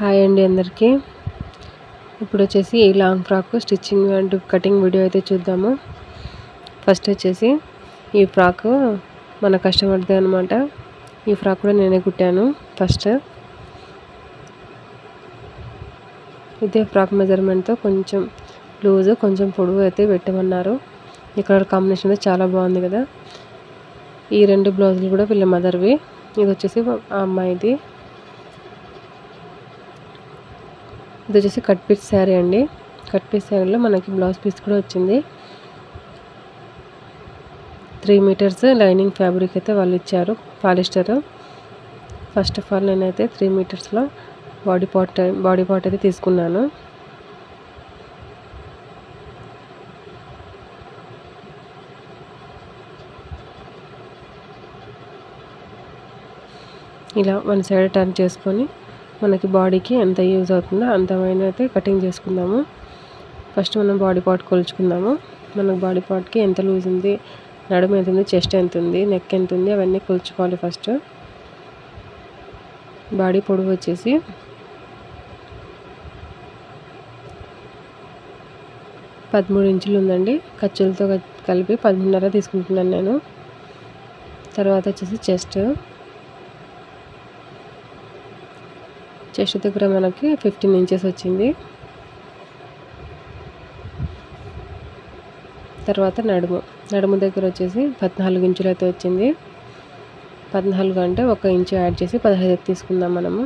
Hi అండి అందరికీ. ఇప్పుడు వచ్చేసి ఈ long frock stitching and cutting video అయితే చూద్దాము. ఫస్ట్ వచ్చేసి ఈ ఫ్రాక్ మన కస్టమర్దే అనమాట. ఈ ఫ్రాక్ కూడా నేనే కుట్టాను. ఫస్ట్ ఇదే ఫ్రాక్ మెజర్మెంట్తో కొంచెం లూజ్ కొంచెం పొడవు అయితే పెట్టమన్నారు. ఈ కలర్ కాంబినేషన్ చాలా బాగుంది కదా. ఈ రెండు బ్లౌజులు కూడా వీళ్ళ మదర్వి. ఇది వచ్చేసి ఆ అమ్మాయిది. ఇది వచ్చేసి కట్ పీస్ శారీ అండి. కట్ పీస్ శారీలో మనకి బ్లౌజ్ పీస్ కూడా వచ్చింది. 3 మీటర్స్ లైనింగ్ ఫ్యాబ్రిక్ అయితే వాళ్ళు ఇచ్చారు, పాలిస్టర్. ఫస్ట్ ఆఫ్ ఆల్ నేనైతే 3 మీటర్స్లో బాడీ పార్ట్ అయితే తీసుకున్నాను. ఇలా వన్ సైడ్ టర్న్ చేసుకొని మనకి బాడీకి ఎంత యూజ్ అవుతుందో అంతమైన అయితే కటింగ్ చేసుకుందాము. ఫస్ట్ మనం బాడీ పార్ట్ కొలుచుకుందాము. మనకు బాడీ పార్ట్కి ఎంత లూజ్ ఉంది, నడుము ఎంత ఉంది, చెస్ట్ ఎంత ఉంది, నెక్ ఎంత ఉంది అవన్నీ కొలుచుకోవాలి. ఫస్ట్ బాడీ పొడవు వచ్చేసి 13 ఇంచులు ఉందండి. ఖర్చులతో కలిపి 13.5 తీసుకుంటున్నాను నేను. తర్వాత వచ్చేసి చెస్ట్ దగ్గర మనకి 15 ఇంచెస్ వచ్చింది. తర్వాత నడుము దగ్గర వచ్చేసి 14 ఇంచులు అయితే వచ్చింది. 14 అంటే 1 ఇంచు యాడ్ చేసి 15 తీసుకుందాం మనము.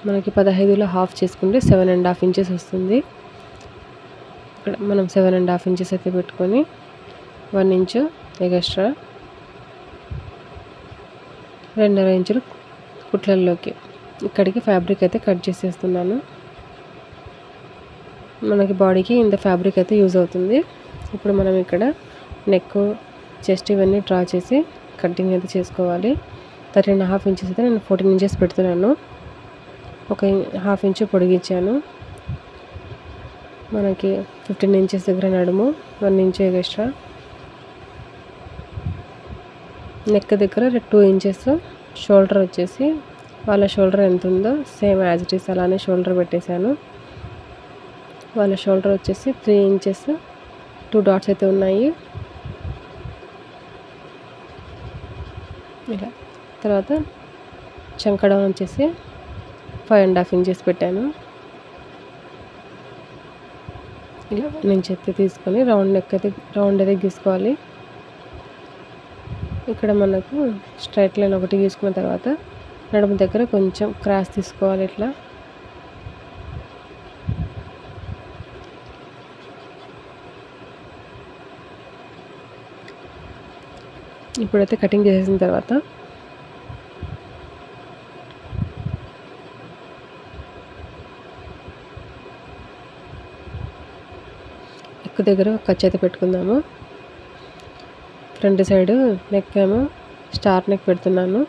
మనకి 15లో హాఫ్ చేసుకుంటే 7.5 ఇంచెస్ వస్తుంది. ఇక్కడ మనం 7.5 ఇంచెస్ అయితే పెట్టుకొని 1 ఇంచు ఎక్స్ట్రా 2.5 ఇంచులు కుట్లల్లోకి ఇక్కడికి ఫ్యాబ్రిక్ అయితే కట్ చేసేస్తున్నాను. మనకి బాడీకి ఇంత ఫ్యాబ్రిక్ అయితే యూజ్ అవుతుంది. ఇప్పుడు మనం ఇక్కడ నెక్, చెస్ట్ ఇవన్నీ డ్రా చేసి కటింగ్ అయితే చేసుకోవాలి. 13.5 ఇంచెస్ అయితే నేను 14 ఇంచెస్ పెడుతున్నాను. 1.5 ఇంచు పొడిగించాను. మనకి 15 ఇంచెస్ దగ్గర నడుము, 1 ఇంచు ఎక్స్ట్రా, నెక్ దగ్గర 2 ఇంచెస్, షోల్డర్ వచ్చేసి వాళ్ళ షోల్డర్ ఎంత ఉందో సేమ్ యాజ్ ఇట్ ఈస్ అలానే షోల్డర్ పెట్టేశాను. వాళ్ళ షోల్డర్ వచ్చేసి 3 ఇంచెస్ 2 డాట్స్ అయితే ఉన్నాయి. ఇలా తర్వాత చంకడం వచ్చేసి 5.5 ఇంచెస్ పెట్టాను. ఇలా 1 ఇంచ్ అయితే తీసుకొని రౌండ్ అయితే గీసుకోవాలి. ఇక్కడ మనకు స్ట్రైట్ లైన్ ఒకటి గీసుకున్న తర్వాత నడుము దగ్గర కొంచెం క్రాస్ తీసుకోవాలి. ఇట్లా ఇప్పుడైతే కటింగ్ చేసేసిన తర్వాత నెక్ దగ్గర ఒక ఖర్చు అయితే పెట్టుకుందాము. ఫ్రంట్ సైడ్ నెక్ ఏమో స్టార్ నెక్ పెడుతున్నాను.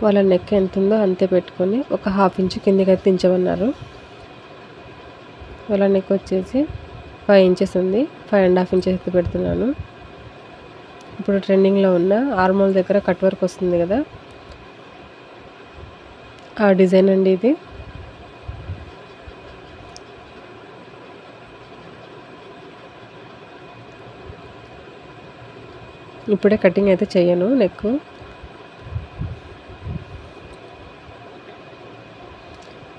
వాళ్ళ నెక్ ఎంత ఉందో అంతే పెట్టుకొని 1/2 ఇంచు కిందకి అయితే దించమన్నారు. వాళ్ళ నెక్ వచ్చేసి 5 ఇంచెస్ ఉంది. 5.5 ఇంచెస్ అయితే పెడుతున్నాను. ఇప్పుడు ట్రెండింగ్లో ఉన్న ఆర్మోల్ దగ్గర కట్ వర్క్ వస్తుంది కదా, ఆ డిజైన్ అండి ఇది. ఇప్పుడే కటింగ్ అయితే చేయను నెక్.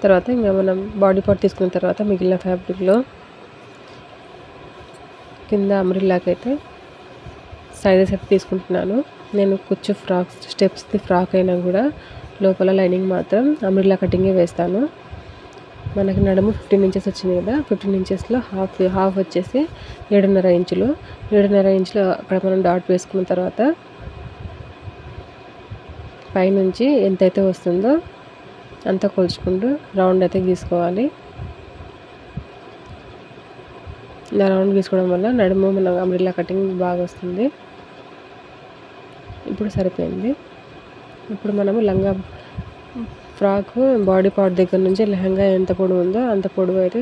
తర్వాత ఇంకా మనం బాడీ పార్ట్ తీసుకున్న తర్వాత మిగిలిన ఫ్యాబ్రిక్లో కింద అంబ్రెల్లాకి అయితే సైజెస్ అయితే తీసుకుంటున్నాను. నేను కుచ్చు ఫ్రాక్ స్టెప్స్ది ఫ్రాక్ అయినా కూడా లోపల లైనింగ్ మాత్రం అంబ్రెల్లా కటింగే వేస్తాను. మనకి నడుము 15 ఇంచెస్ వచ్చింది కదా. 15 ఇంచెస్లో హాఫ్ వచ్చేసి 7.5 ఇంచులు. 7.5 ఇంచులు అక్కడ మనం డాట్ వేసుకున్న తర్వాత పైనుంచి ఎంతైతే వస్తుందో అంతా కొలుచుకుంటూ రౌండ్ అయితే గీసుకోవాలి. ఇలా రౌండ్ గీసుకోవడం వల్ల నడుము మన అంబ్రెల్లా కటింగ్ బాగా వస్తుంది. ఇప్పుడు సరిపోయింది. ఇప్పుడు మనము లంగా ఫ్రాక్ బాడీ పార్ట్ దగ్గర నుంచి లెహంగా ఎంత పొడవు ఉందో అంత పొడవు అయితే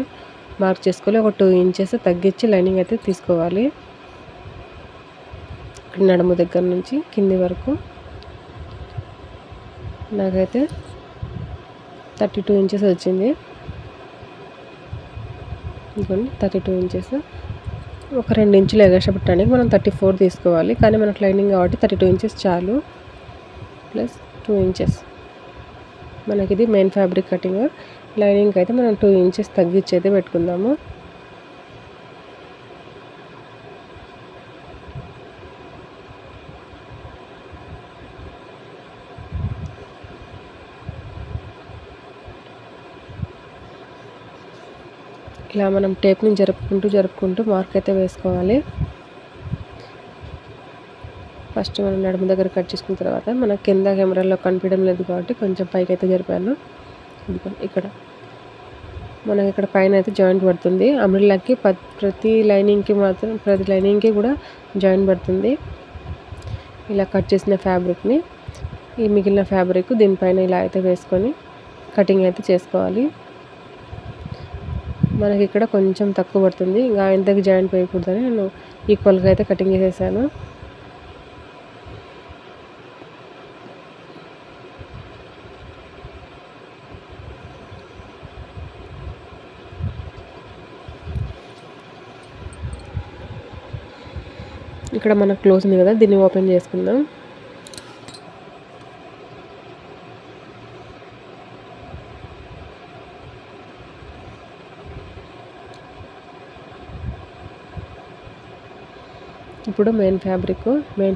మార్క్ చేసుకోవాలి. ఒక 2 ఇంచెస్ తగ్గించి లైనింగ్ అయితే తీసుకోవాలి. నడుము దగ్గర నుంచి కింది వరకు నాకైతే 32 ఇంచెస్ వచ్చింది. ఇదిగోండి 32 ఇంచెస్. ఒక 2 ఇంచులు ఎగస్ట్రా పెట్టడానికి మనం 34 తీసుకోవాలి. కానీ మనకు లైనింగ్ కాబట్టి 32 ఇంచెస్ చాలు. Plus 2 inches. మనకి ఇది మెయిన్ ఫ్యాబ్రిక్ కటింగ్. లైనింగ్కి అయితే మనం 2 ఇంచెస్ తగ్గించి అయితే పెట్టుకుందాము. ఇలా మనం టేప్ని జరుపుకుంటూ మార్క్ అయితే వేసుకోవాలి. ఫస్ట్ మనం నడుము దగ్గర కట్ చేసుకున్న తర్వాత మన కింద కెమెరాలో కనిపించడం లేదు కాబట్టి కొంచెం పైకి అయితే జరిపాను. ఇక్కడ మనకి ఇక్కడ పైన అయితే జాయింట్ పడుతుంది. అంబ్రెల్లాకి ప్రతి లైనింగ్కి కూడా జాయింట్ పడుతుంది. ఇలా కట్ చేసిన ఫ్యాబ్రిక్ని ఈ మిగిలిన ఫ్యాబ్రిక్ దీనిపైన ఇలా అయితే వేసుకొని కటింగ్ అయితే చేసుకోవాలి. మనకి ఇక్కడ కొంచెం తక్కువ పడుతుంది. ఇంకా ఇంతకు జాయింట్ వేయకూడదని నేను ఈక్వల్గా అయితే కటింగ్ చేసేసాను. ఇక్కడ మనకు క్లోజ్ ఉంది కదా, దీన్ని ఓపెన్ చేసుకుందాం. ఇప్పుడు మెయిన్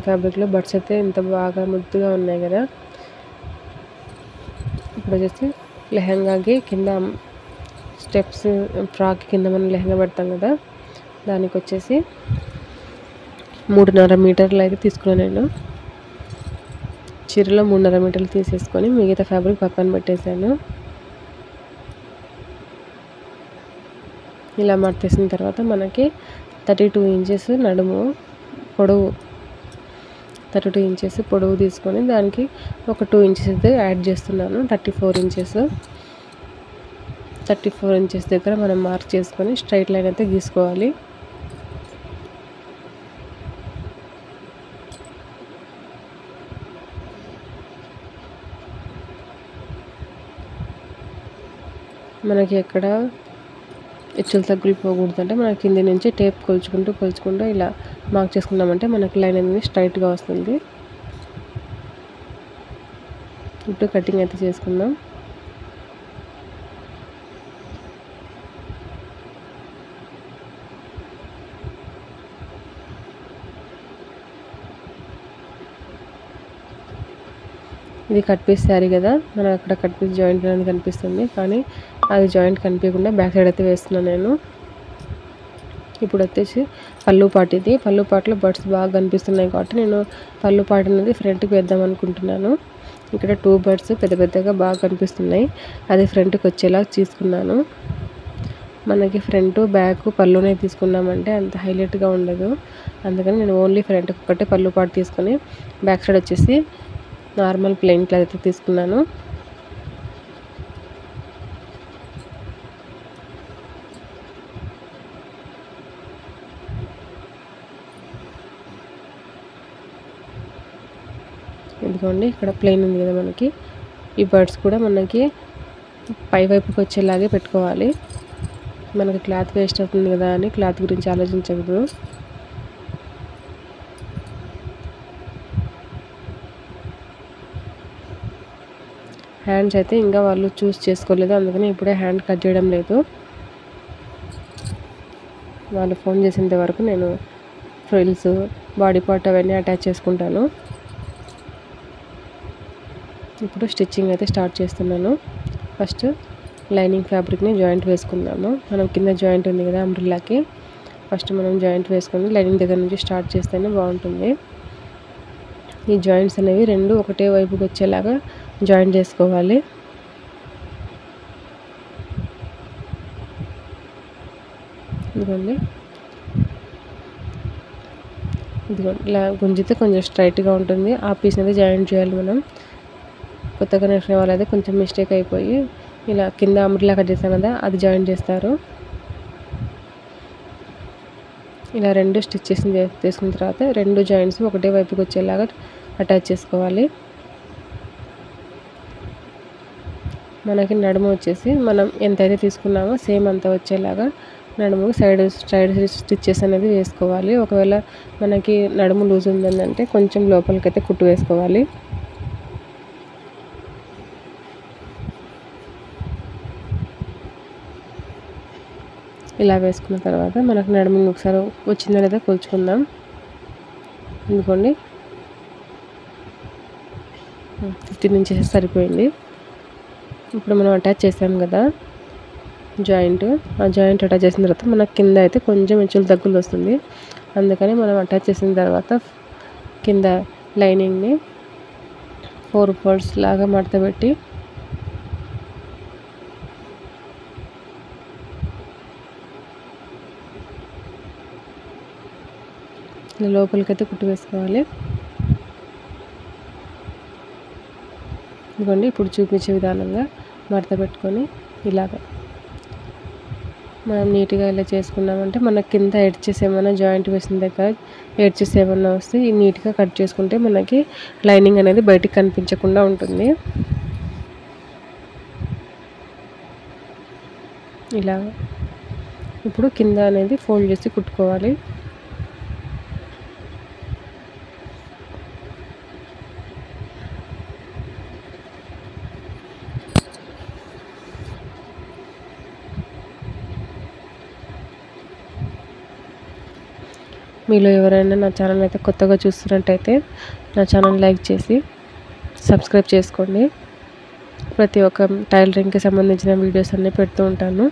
ఫ్యాబ్రిక్లో బడ్స్ అయితే ఇంత బాగా ముద్దుగా ఉన్నాయి కదా. ఇప్పుడు వచ్చేసి లెహంగాకి కింద స్టెప్స్, ఫ్రాక్ కింద మనం లెహంగా పెడతాం కదా, దానికి వచ్చేసి 3.5 మీటర్లు అయితే తీసుకున్నాను నేను. చీరలో 3.5 మీటర్లు తీసేసుకొని మిగతా ఫ్యాబ్రిక్ పక్కన పెట్టేశాను. ఇలా మడతేసిన తర్వాత మనకి 32 ఇంచెస్ నడుము పొడవు, 32 ఇంచెస్ పొడవు తీసుకొని దానికి ఒక 2 ఇంచెస్ అయితే యాడ్ చేస్తున్నాను. 34 ఇంచెస్ దగ్గర మనం మార్క్ చేసుకొని స్ట్రైట్ లైన్ అయితే గీసుకోవాలి. మనకి ఎక్కడ హెచ్చులు తగ్గులు పోకూడదు అంటే మన కింది నుంచి టేప్ కొలుచుకుంటూ ఇలా మార్క్ చేసుకున్నామంటే మనకి లైన్ అనేది స్ట్రైట్గా వస్తుంది. ఇప్పుడు కటింగ్ అయితే చేసుకుందాం. ఇది కట్ పీస్ శారీ కదా, మనం అక్కడ కట్ పీస్ జాయింట్ అనేది కనిపిస్తుంది, కానీ అది జాయింట్ కనిపించకుండా బ్యాక్ సైడ్ అయితే వేస్తున్నాను నేను. ఇప్పుడు వచ్చేసి పళ్ళు పాటు, ఇది పళ్ళు పాటలో బడ్స్ బాగా కనిపిస్తున్నాయి కాబట్టి నేను పళ్ళు పాటు అనేది ఫ్రంట్కి వేద్దాం అనుకుంటున్నాను. ఇక్కడ 2 బడ్స్ పెద్దగా బాగా కనిపిస్తున్నాయి, అది ఫ్రంట్కి వచ్చేలా తీసుకున్నాను. మనకి ఫ్రంట్ బ్యాక్ పళ్ళునే తీసుకున్నామంటే అంత హైలైట్గా ఉండదు, అందుకని నేను ఓన్లీ ఫ్రంట్కి ఒకటే పళ్ళు పాటు తీసుకొని బ్యాక్ సైడ్ వచ్చేసి నార్మల్ ప్లెయిన్ క్లాత్ అయితే తీసుకున్నాను. ఇదిగోండి ఇక్కడ ప్లెయిన్ ఉంది కదా మనకి, ఈ బర్డ్స్ కూడా మనకి పై వైపుకి వచ్చేలాగే పెట్టుకోవాలి. మనకి క్లాత్ వేస్ట్ అవుతుంది కదా అని క్లాత్ గురించి ఆలోచించకూడదు. హ్యాండ్స్ అయితే ఇంకా వాళ్ళు చూస్ చేసుకోలేదు, అందుకని ఇప్పుడే హ్యాండ్ కట్ చేయడం లేదు. వాళ్ళు ఫోన్ చేసేంత వరకు నేను ఫ్రిల్స్, బాడీ పార్ట్ అవన్నీ అటాచ్ చేసుకుంటాను. ఇప్పుడు స్టిచ్చింగ్ అయితే స్టార్ట్ చేస్తున్నాను. ఫస్ట్ లైనింగ్ ఫ్యాబ్రిక్ని జాయింట్ వేసుకుందాము. మనం కింద జాయింట్ ఉంది కదా అంబ్రెల్లాకి, ఫస్ట్ మనం జాయింట్ వేసుకొని లైనింగ్ దగ్గర నుంచి స్టార్ట్ చేస్తేనే బాగుంటుంది. ఈ జాయింట్స్ అనేవి రెండు ఒకటే వైపుకి వచ్చేలాగా జాయింట్ చేసుకోవాలి. ఇదిగోండి ఇలా గుంజితే కొంచెం స్ట్రైట్గా ఉంటుంది. ఆ పీస్ అనేది జాయింట్ చేయాలి మనం. కొత్తగా నేర్చుకునే వాళ్ళు అయితే కొంచెం మిస్టేక్ అయిపోయి ఇలా కింద అంబ్రెల్లా కట్ చేస్తాం కదా, అది జాయింట్ చేస్తారు. ఇలా 2 స్టిచెస్ తీసుకున్న తర్వాత 2 జాయింట్స్ ఒకటే వైపుకి వచ్చేలాగా అటాచ్ చేసుకోవాలి. మనకి నడుము వచ్చేసి మనం ఎంతైతే తీసుకున్నామో సేమ్ అంత వచ్చేలాగా నడుము సైడ్ స్టిచెస్ అనేది వేసుకోవాలి. ఒకవేళ మనకి నడుము లూజ్ ఉందంటే కొంచెం లోపలికైతే కుట్టు వేసుకోవాలి. ఇలా వేసుకున్న తర్వాత మనకు నడుము ఒకసారి వచ్చిందో లేదో కొలుచుకుందాం. ఎందుకండి 15 ఇంచెస్ సరిపోయింది. ఇప్పుడు మనం అటాచ్ చేసాం కదా జాయింట్, ఆ జాయింట్ అటాచ్ చేసిన తర్వాత మనకు కింద అయితే కొంచెం ఇంచులు తగ్గులు వస్తుంది. అందుకని మనం అటాచ్ చేసిన తర్వాత కింద లైనింగ్ని 4 ఫోల్డ్స్ లాగా మడత పెట్టి లోపలికైతే కుట్టు వేసుకోవాలి. ఇదిగోండి ఇప్పుడు చూపించే విధానంగా మడత పెట్టుకొని ఇలాగ మనం నీట్గా ఇలా చేసుకున్నామంటే మన కింద ఎడ్జెస్ ఏమైనా జాయింట్ వేసిన దగ్గర ఎడ్జెస్ ఏమైనా వస్తే నీట్గా కట్ చేసుకుంటే మనకి లైనింగ్ అనేది బయటికి కనిపించకుండా ఉంటుంది. ఇలా ఇప్పుడు కింద అనేది ఫోల్డ్ చేసి కుట్టుకోవాలి. మీలో ఎవరైనా నా ఛానల్ అయితే కొత్తగా చూస్తున్నట్టయితే నా ఛానల్ లైక్ చేసి సబ్స్క్రైబ్ చేసుకోండి. ప్రతి ఒక్క టైలరింగ్కి సంబంధించిన వీడియోస్ అన్నీ పెడుతూ ఉంటాను.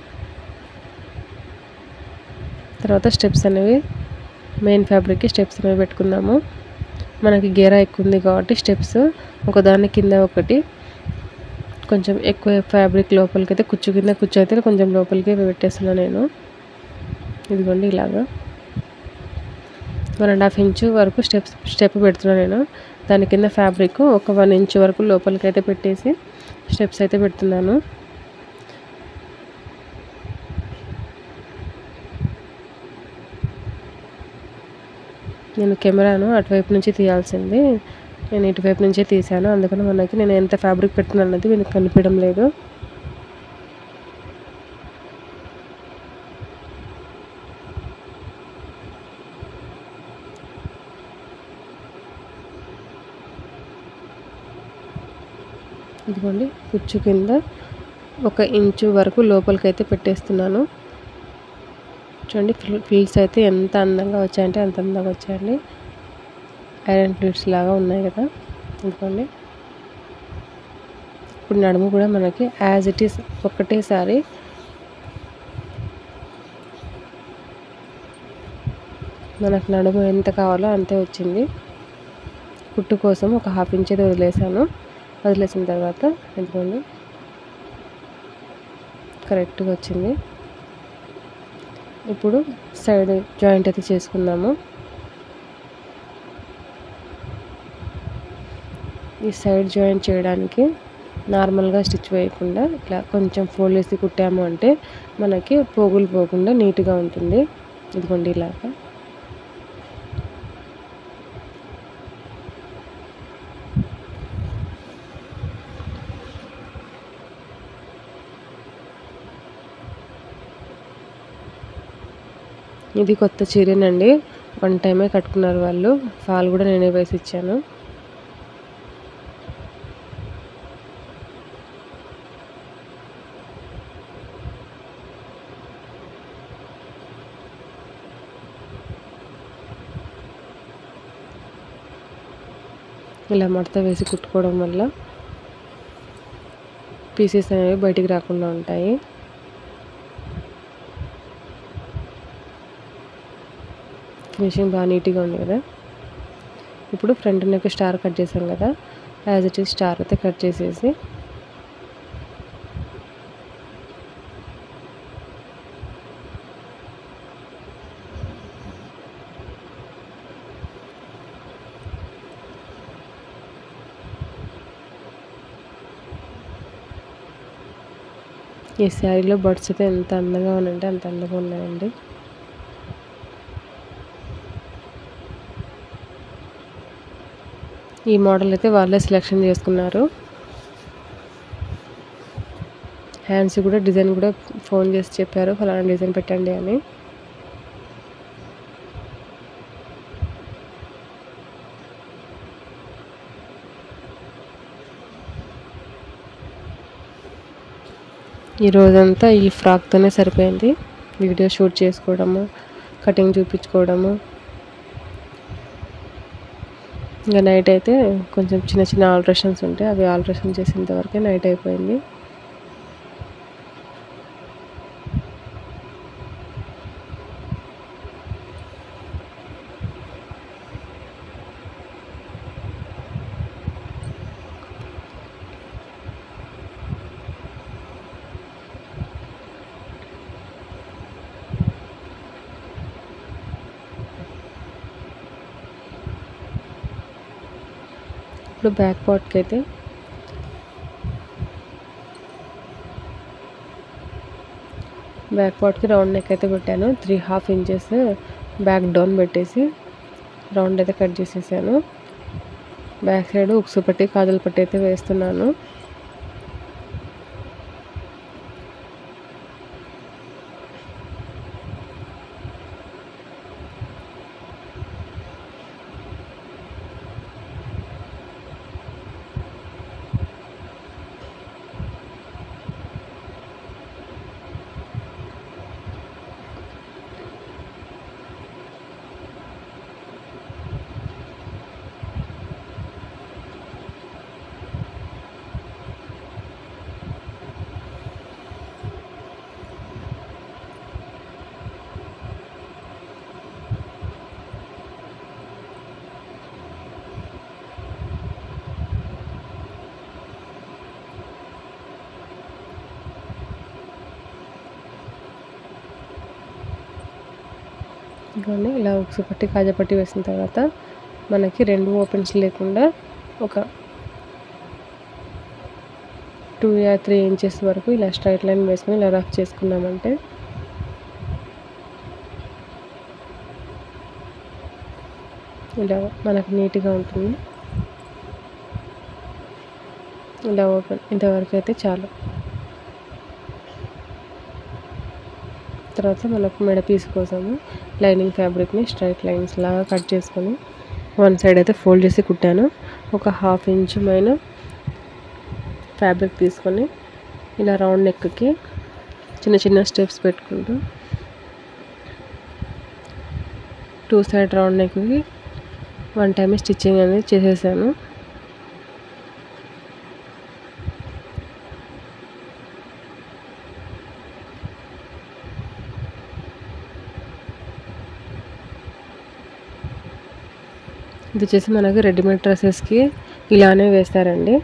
తర్వాత స్టెప్స్ అనేవి మెయిన్ ఫ్యాబ్రిక్కి స్టెప్స్ అనేవి పెట్టుకుందాము. మనకి గేరా ఎక్కువ ఉంది కాబట్టి స్టెప్స్ ఒకదాని కింద ఒకటి కొంచెం ఎక్కువ ఫ్యాబ్రిక్ లోపలికి అయితే కుచ్చు కింద కుచ్చు అయితే కొంచెం లోపలికి పెట్టేస్తున్నాను నేను. ఇదిగోండి ఇలాగా 1.5 ఇంచు వరకు స్టెప్ పెడుతున్నాను నేను. దాని కింద ఫ్యాబ్రిక్ ఒక 1 ఇంచు వరకు లోపలికి అయితే పెట్టేసి స్టెప్స్ అయితే పెడుతున్నాను. నేను కెమెరాను అటువైపు నుంచి తీయాల్సింది, నేను ఇటువైపు నుంచే తీసాను. అందుకని మనకి నేను ఎంత ఫ్యాబ్రిక్ పెడుతున్నాను అన్నది మీకు కనిపించడం లేదు. ఇదిగోండి కుచ్చు కింద 1 ఇంచు వరకు లోపలికి అయితే పెట్టేస్తున్నాను. చూడండి ఫ్రిల్స్ అయితే ఎంత అందంగా వచ్చాయంటే అంత అందంగా వచ్చాయండి. ఐరన్ ప్లేట్స్ లాగా ఉన్నాయి కదా. ఇదిగోండి ఇప్పుడు నడుము కూడా మనకి యాజ్ ఇట్ ఈస్ ఒకటేసారి మనకు నడుము ఎంత కావాలో అంతే వచ్చింది. కుట్టు కోసం ఒక 1/2 ఇంచ్ అయితే వదిలేసిన తర్వాత ఎందుకండి కరెక్ట్గా వచ్చింది. ఇప్పుడు సైడ్ జాయింట్ అయితే చేసుకుందాము. ఈ సైడ్ జాయింట్ చేయడానికి నార్మల్గా స్టిచ్ వేయకుండా ఇట్లా కొంచెం ఫోల్డ్ చేసి కుట్టాము అంటే మనకి పోగులు పోకుండా నీట్గా ఉంటుంది. ఇదిగోండి ఇలాగా ఇది కొత్త చీరేనండి, 1 టైమే కట్టుకున్నారు వాళ్ళు. ఫాల్ కూడా నేనే వేసి ఇచ్చాను. ఇలా మడత వేసి కుట్టుకోవడం వల్ల పీసెస్ అనేవి బయటికి రాకుండా ఉంటాయి. ఫినిషింగ్ బాగా నీట్గా ఉంది కదా. ఇప్పుడు ఫ్రంట్ నెక్ స్టార్ కట్ చేసాం కదా, యాజ్ ఇట్ ఈస్ స్టార్ అయితే కట్ చేసేసి ఈ శారీలో బర్డ్స్ అయితే ఎంత అందంగా ఉన్నాయంటే అంత అందంగా ఉన్నాయండి. ఈ మోడల్ అయితే వాళ్ళే సెలెక్షన్ చేసుకున్నారు. హ్యాండ్స్ కూడా డిజైన్ కూడా ఫోన్ చేసి చెప్పారు ఫలానా డిజైన్ పెట్టండి అని. ఈ రోజంతా ఈ ఫ్రాక్తోనే సరిపోయింది. వీడియో షూట్ చేసుకోవడము, కటింగ్ చూపించుకోవడము. ఇంకా నైట్ అయితే కొంచెం చిన్న చిన్న ఆల్ట్రేషన్స్ ఉంటాయి, అవి ఆల్ట్రేషన్ చేసేంత వరకే నైట్ అయిపోయింది. ఇప్పుడు బ్యాక్ పార్ట్కి అయితే రౌండ్ నెక్ అయితే పెట్టాను. 3.5 ఇంచెస్ బ్యాక్ డౌన్ పెట్టేసి రౌండ్ అయితే కట్ చేసేసాను. బ్యాక్ సైడ్ ఉక్సు పట్టి కాజల్ పట్టి అయితే వేస్తున్నాను. ఇవన్నీ ఇలా ఉక్సు పట్టి కాజా పట్టి వేసిన తర్వాత మనకి 2 ఓపెన్స్ లేకుండా ఒక 2 or 3 ఇంచెస్ వరకు ఇలా స్ట్రైట్ లైన్ వేసుకొని ఇలా రఫ్ చేసుకున్నామంటే ఇలా మనకు నీట్గా ఉంటుంది. ఇలా ఓపెన్ ఇంతవరకు అయితే చాలు. తర్వాత మనకు మెడ పీస్ కోసము లైనింగ్ ఫ్యాబ్రిక్ని స్ట్రైట్ లైన్స్ లాగా కట్ చేసుకొని వన్ సైడ్ అయితే ఫోల్డ్ చేసి కుట్టాను. ఒక 1/2 ఇంచ్ పైన ఫ్యాబ్రిక్ తీసుకొని ఇలా రౌండ్ నెక్కి చిన్న చిన్న స్టెప్స్ పెట్టుకుంటూ 2 సైడ్ రౌండ్ నెక్కి 1 టైం స్టిచ్చింగ్ అనేది చేసేసాను. ఇది వచ్చేసి మనకి రెడీమేడ్ డ్రెస్సెస్కి ఇలానే వేస్తారండి.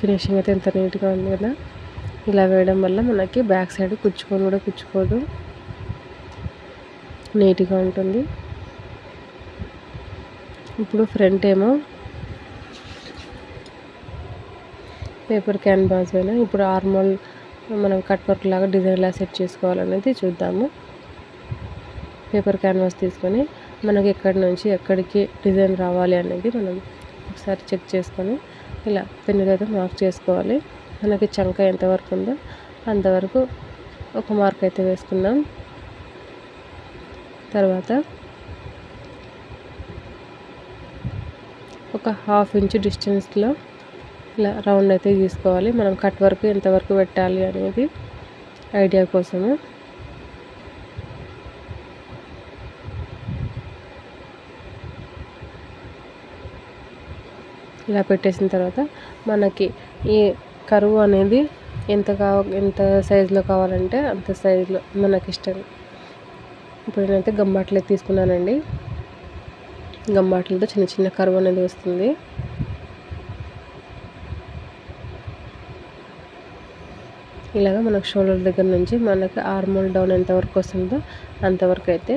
ఫినిషింగ్ అయితే ఎంత నీట్గా ఉంది కదా. ఇలా వేయడం వల్ల మనకి బ్యాక్ సైడ్ కుచ్చుకోదు, నీట్గా ఉంటుంది. ఇప్పుడు ఫ్రంట్ ఏమో పేపర్ క్యాన్వాస్ పైన ఇప్పుడు ఆర్మోల్ మనం కట్ వర్క్ లాగా డిజైన్ ఎలా సెట్ చేసుకోవాలనేది చూద్దాము. పేపర్ క్యాన్వాస్ తీసుకొని మనకి ఎక్కడి నుంచి ఎక్కడికి డిజైన్ రావాలి అనేది మనం ఒకసారి చెక్ చేసుకొని ఇలా పెన్నుతో అయితే మార్క్ చేసుకోవాలి. మనకి చంక ఎంతవరకు ఉందో అంతవరకు ఒక మార్క్ అయితే వేసుకుందాం. తర్వాత ఒక 1/2 ఇంచ్ డిస్టెన్స్లో ఇలా రౌండ్ అయితే తీసుకోవాలి. మనం కట్ వర్క్ ఎంతవరకు పెట్టాలి అనేది ఐడియా కోసము. ఇలా పెట్టేసిన తర్వాత మనకి ఈ కరువు అనేది ఎంత సైజులో కావాలంటే అంత సైజులో మనకి ఇష్టం. ఇప్పుడు నేనైతే గంబాట్లు తీసుకున్నానండి. గంబాట్లతో చిన్న చిన్న కరువు అనేది వస్తుంది. ఇలాగ మనకు షోల్డర్ దగ్గర నుంచి మనకి ఆర్మోల్ డౌన్ ఎంతవరకు వస్తుందో అంతవరకు అయితే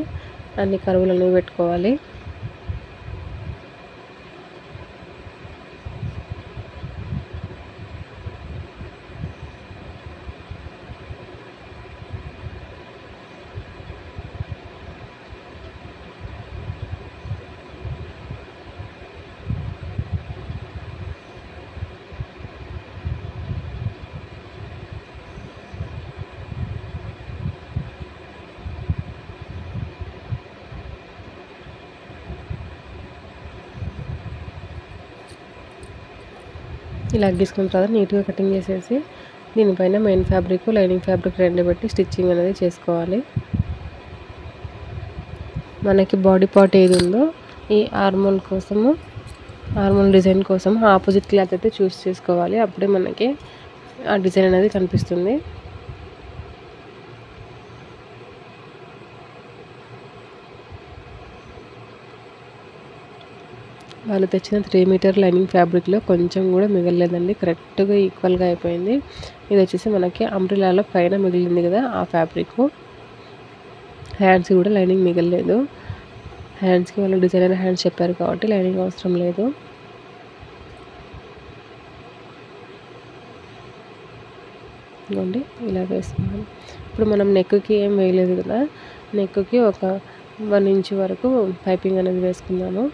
అన్ని కరువులు అనేవి పెట్టుకోవాలి. ఇలా గీసుకున్న తర్వాత నీట్గా కటింగ్ చేసేసి దీనిపైన మెయిన్ ఫ్యాబ్రిక్ లైనింగ్ ఫ్యాబ్రిక్ రెండు పెట్టి స్టిచ్చింగ్ అనేది చేసుకోవాలి. మనకి బాడీ పార్ట్ ఏది ఉందో ఈ ఆర్మోల్ డిజైన్ కోసం ఆపోజిట్ క్లాత్ అయితే చూస్ చేసుకోవాలి. అప్పుడే మనకి ఆ డిజైన్ అనేది కనిపిస్తుంది. వాళ్ళు తెచ్చిన 3 మీటర్ లైనింగ్ ఫ్యాబ్రిక్లో కొంచెం కూడా మిగలలేదండి, కరెక్ట్గా ఈక్వల్గా అయిపోయింది. ఇది వచ్చేసి మనకి అంబ్రెల్లాలో పైన మిగిలింది కదా ఆ ఫ్యాబ్రిక్. హ్యాండ్స్ కూడా లైనింగ్ మిగలలేదు. హ్యాండ్స్కి వాళ్ళు డిజైనర్ హ్యాండ్స్ చెప్పారు కాబట్టి లైనింగ్ అవసరం లేదు. ఇదిగోండి ఇలా వేసుకున్నాం. ఇప్పుడు మనం నెక్కి ఏం వేయలేదు కదా, నెక్కి ఒక 1 ఇంచ్ వరకు పైపింగ్ అనేది వేసుకున్నాము.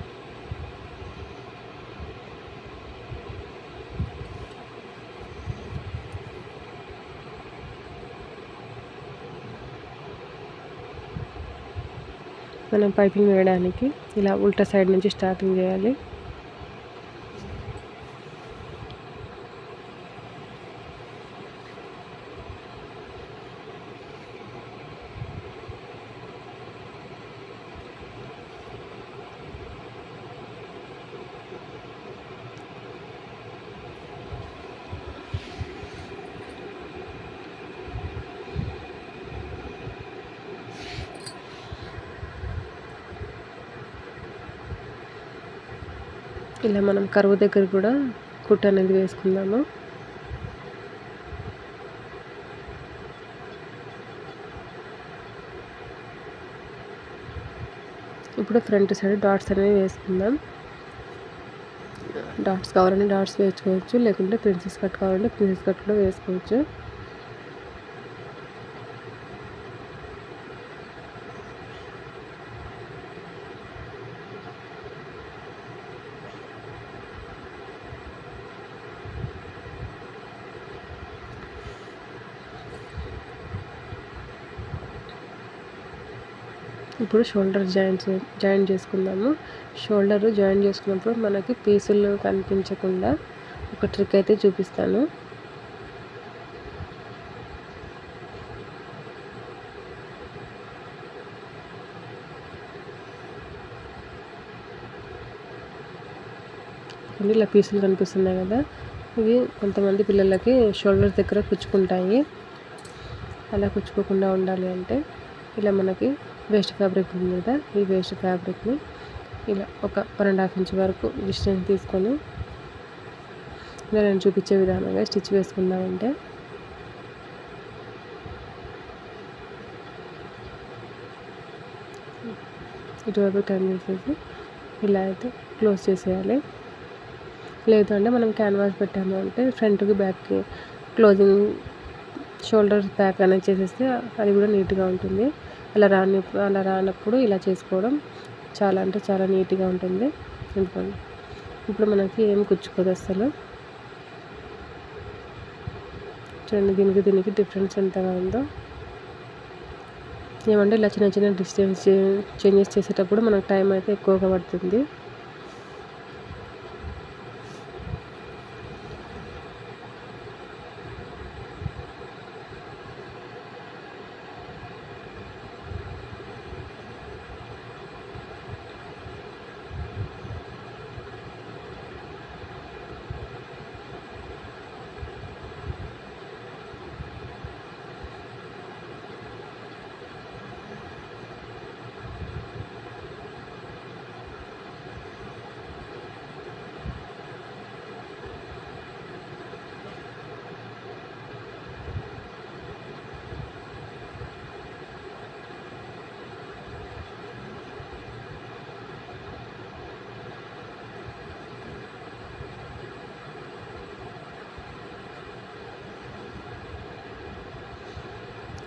మనం పైపింగ్ వేయడానికి ఇలా ఉల్టా సైడ్ నుంచి స్టార్టింగ్ చేయాలి. ఇలా మనం కరువు దగ్గర కూడా కుట్టు అనేది వేసుకుందాము. ఇప్పుడు ఫ్రంట్ సైడ్ డాట్స్ అనేవి వేసుకుందాం. డాట్స్ కావాలంటే డాట్స్ వేసుకోవచ్చు, లేకుంటే ప్రిన్సెస్ కట్ కావాలంటే ప్రిన్సెస్ కట్ కూడా వేసుకోవచ్చు. ఇప్పుడు షోల్డర్ జాయిన్ చేసుకుందాము. షోల్డర్ జాయిన్ చేసుకున్నప్పుడు మనకి పీసులు కనిపించకుండా ఒక ట్రిక్ అయితే చూపిస్తాను. ఇలా పీసులు కనిపిస్తున్నాయి కదా, ఇవి కొంతమంది పిల్లలకి షోల్డర్ దగ్గర కుచ్చుకుంటాయి. అలా కుచ్చుకోకుండా ఉండాలి అంటే ఇలా మనకి వేస్ట్ ఫ్యాబ్రిక్ ఉంది కదా, ఈ వేస్ట్ ఫ్యాబ్రిక్ని ఇలా ఒక 1.5 ఇంచ్ వరకు డిస్టెన్స్ తీసుకొని ఇలా నేను చూపించే విధానంగా స్టిచ్ వేసుకుందామంటే ఇటువైపు టర్న్ చేసేసి ఇలా అయితే క్లోజ్ చేసేయాలి. లేదు అంటే మనం క్యాన్వాస్ పెట్టాము అంటే ఫ్రంట్కి బ్యాక్కి క్లోజింగ్ షోల్డర్ బ్యాక్ అనేది చేసేస్తే అది కూడా నీట్గా ఉంటుంది. అలా రానప్పుడు ఇలా చేసుకోవడం చాలా అంటే చాలా నీట్గా ఉంటుంది. ఎందుకంటే ఇప్పుడు మనకి ఏం కుచ్చుకోదు అసలు. చూడండి దీనికి డిఫరెన్స్ ఎంతగా ఉందో. ఏమంటే ఇలా చిన్న చిన్న డిస్టెన్స్ చేంజెస్ చేసేటప్పుడు మనకు టైం అయితే ఎక్కువగా పడుతుంది.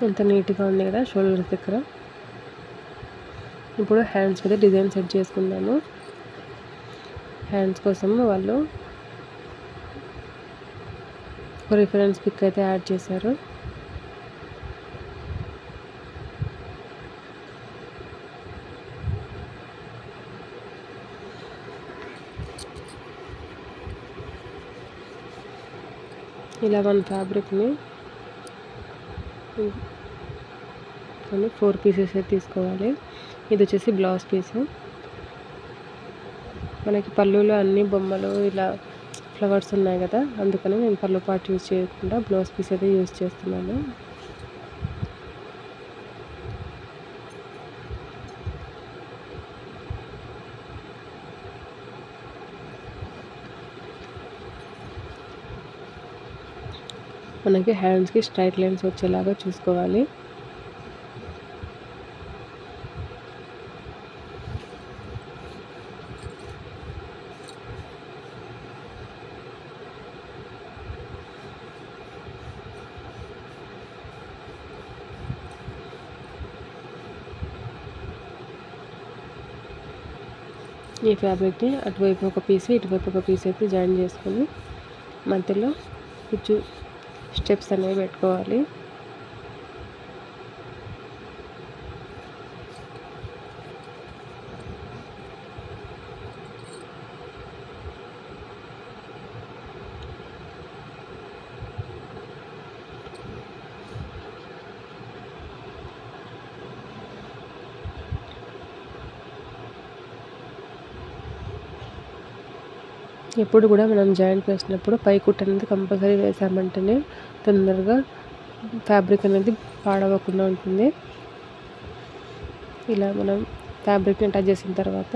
ఎంత నీట్గా ఉంది కదా షోల్డర్స్ దగ్గర. ఇప్పుడు హ్యాండ్స్ మీద డిజైన్ సెట్ చేసుకుందాము. హ్యాండ్స్ కోసం వాళ్ళు ఒక రిఫరెన్స్ పిక్ అయితే యాడ్ చేశారు. ఇలా మన ఫ్యాబ్రిక్ని 4 పీసెస్ అయితే తీసుకోవాలి. ఇది వచ్చేసి బ్లౌజ్ పీసు. మనకి పళ్ళులో అన్ని బొమ్మలు ఇలా ఫ్లవర్స్ ఉన్నాయి కదా, అందుకని నేను పళ్ళు పార్ట్ యూజ్ చేయకుండా బ్లౌజ్ పీస్ అయితే యూజ్ చేస్తున్నాను. మనకి హ్యాండ్స్కి స్ట్రైట్ లైన్స్ వచ్చేలాగా చూసుకోవాలి. ఈ ఫ్యాబ్రిక్ని అటువైపు ఒక పీస్ ఇటువైపు ఒక పీస్ అయితే జాయిన్ చేసుకొని మధ్యలో కుచ్చు స్టెప్స్ అనేవి పెట్టుకోవాలి. ఎప్పుడు కూడా మనం జాయింట్ వేసినప్పుడు పై కుట్టు అనేది కంపల్సరీ వేసామంటేనే తొందరగా ఫ్యాబ్రిక్ అనేది పాడవకుండా ఉంటుంది. ఇలా మనం ఫ్యాబ్రిక్ని అటాచ్ చేసిన తర్వాత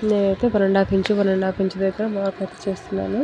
నేనైతే 1.5 ఇంచు 1.5 ఇంచు దగ్గర మార్క్ అయితే చేస్తున్నాను.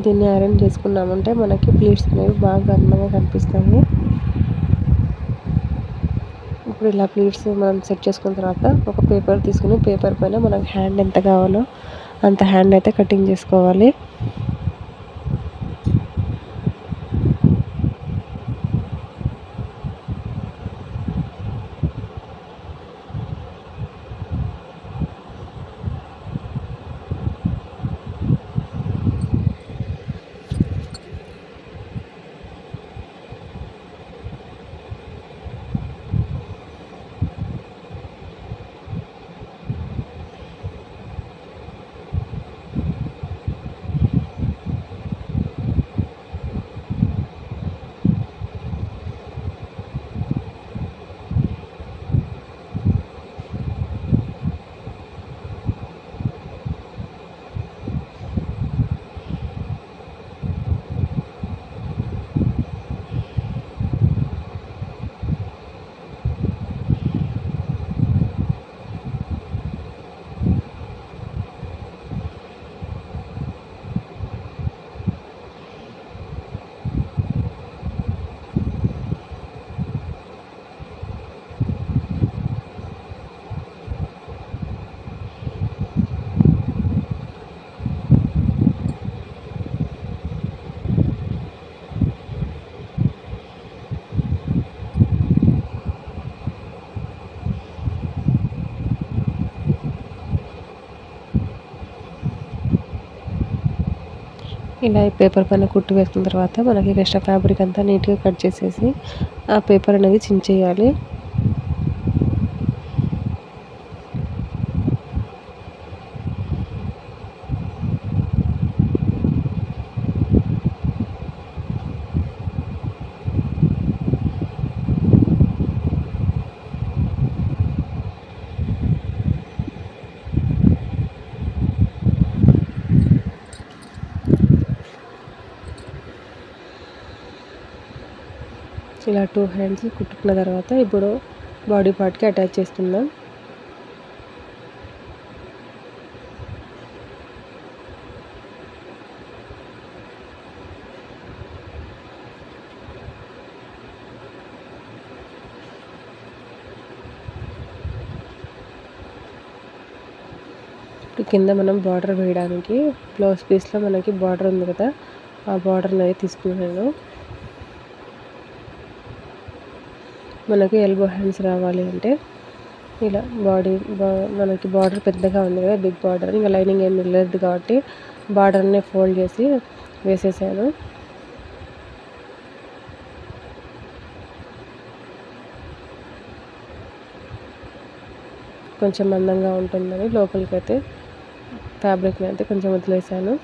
దీన్ని ఐరన్ చేసుకున్నామంటే మనకి ప్లీట్స్ అనేవి బాగా అందంగా కనిపిస్తాయి. ఇప్పుడు ఇలా ప్లీట్స్ మనం సెట్ చేసుకున్న తర్వాత ఒక పేపర్ తీసుకుని పేపర్ పైన మనకు హ్యాండ్ ఎంత కావాలో అంత హ్యాండ్ అయితే కటింగ్ చేసుకోవాలి. ఇలా ఈ పేపర్ పైన కుట్టు వేసుకున్న తర్వాత మనకి ఎక్స్ట్రా ఫ్యాబ్రిక్ అంతా నీట్గా కట్ చేసేసి ఆ పేపర్ అనేది చించేయాలి. ఇలా 2 హ్యాండ్స్ కుట్టుకున్న తర్వాత ఇప్పుడు బాడీ పార్ట్కి అటాచ్ చేస్తున్నాం. ఇప్పుడు కింద మనం బార్డర్ వేయడానికి బ్లౌజ్ పీస్లో మనకి బార్డర్ ఉంది కదా, ఆ బార్డర్ అనేది తీసుకున్నాను. మనకి ఎల్బో హ్యాండ్స్ రావాలి అంటే ఇలా మనకి బార్డర్ పెద్దగా ఉంది కదా, బిగ్ బార్డర్, ఇంకా లైనింగ్ ఏం మిగలేదు కాబట్టి బార్డర్ని ఫోల్డ్ చేసి వేసేసాను. కొంచెం మందంగా ఉంటుందని లోపలికైతే ఫ్యాబ్రిక్ని అయితే కొంచెం వదిలేసాను.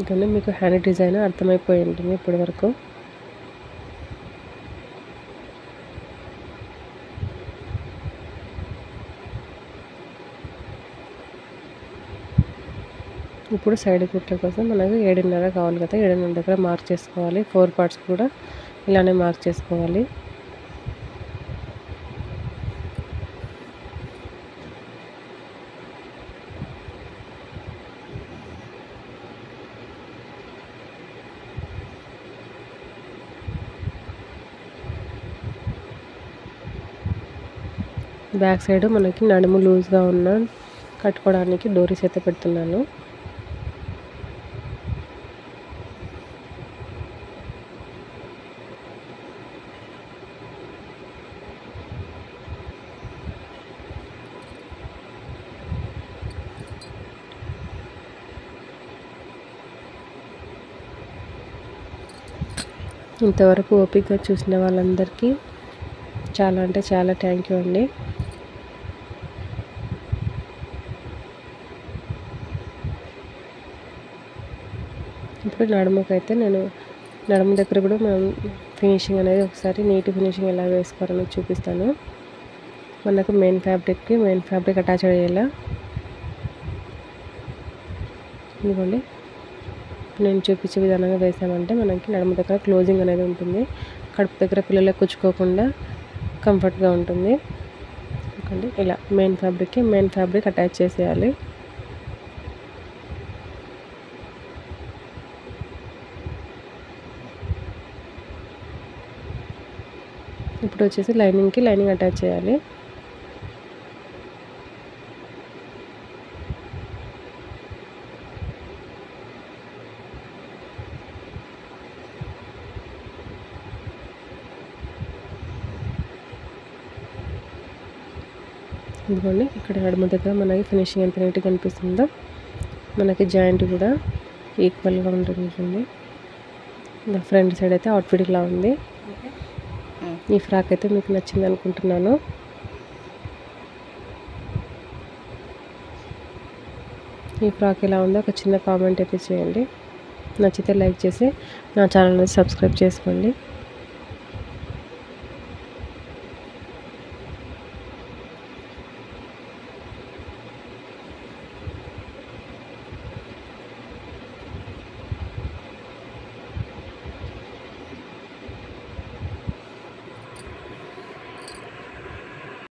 ఇంకా మీకు హ్యాండ్ డిజైన్ అర్థమైపోయి ఉంటుంది ఇప్పటి వరకు. ఇప్పుడు సైడ్ కుట్ల కోసం మనకు 7.5 కావాలి కదా, 7.5 దగ్గర మార్క్ చేసుకోవాలి. 4 పార్ట్స్ కూడా ఇలానే మార్క్ చేసుకోవాలి. బ్యాక్ సైడ్ మనకి నడుము లూజ్గా ఉన్న కట్టుకోవడానికి డోరీస్ అయితే పెడుతున్నాను. ఇంతవరకు ఓపికగా చూసిన వాళ్ళందరికీ చాలా అంటే చాలా థ్యాంక్ యూ అండి. ఇప్పుడు నడుముకైతే నేను నడుము దగ్గర కూడా మనం ఫినిషింగ్ అనేది ఒకసారి నీట్ ఫినిషింగ్ ఎలా వేసుకోవాలని చూపిస్తాను. మనకు మెయిన్ ఫ్యాబ్రిక్ అటాచ్ అయ్యేలా ఇదిగోండి. నేను చూపించే విధానంగా వేసామంటే మనకి నడుము దగ్గర క్లోజింగ్ అనేది ఉంటుంది. కడుపు దగ్గర పిల్లలకు కుచ్చుకోకుండా కంఫర్ట్గా ఉంటుంది. ఓకే, ఇలా మెయిన్ ఫ్యాబ్రిక్ అటాచ్ చేసేయాలి. ఇప్పుడు వచ్చేసి లైనింగ్ అటాచ్ చేయాలి. ఇదిగోండి, ఇక్కడ నడుము దగ్గర మనకి ఫినిషింగ్ ఎంత నీట్గా కనిపిస్తుందో మనకి జాయింట్ కూడా ఈక్వల్గా ఉంటుంది. ఫ్రంట్ సైడ్ అయితే అవుట్ఫిట్ ఇలా ఉంది. ఈ ఫ్రాక్ అయితే మీకు నచ్చింది అనుకుంటున్నాను. ఈ ఫ్రాక్ ఎలా ఉందో ఒక చిన్న కామెంట్ అయితే చేయండి. నచ్చితే లైక్ చేసి నా ఛానల్ని సబ్స్క్రైబ్ చేసుకోండి.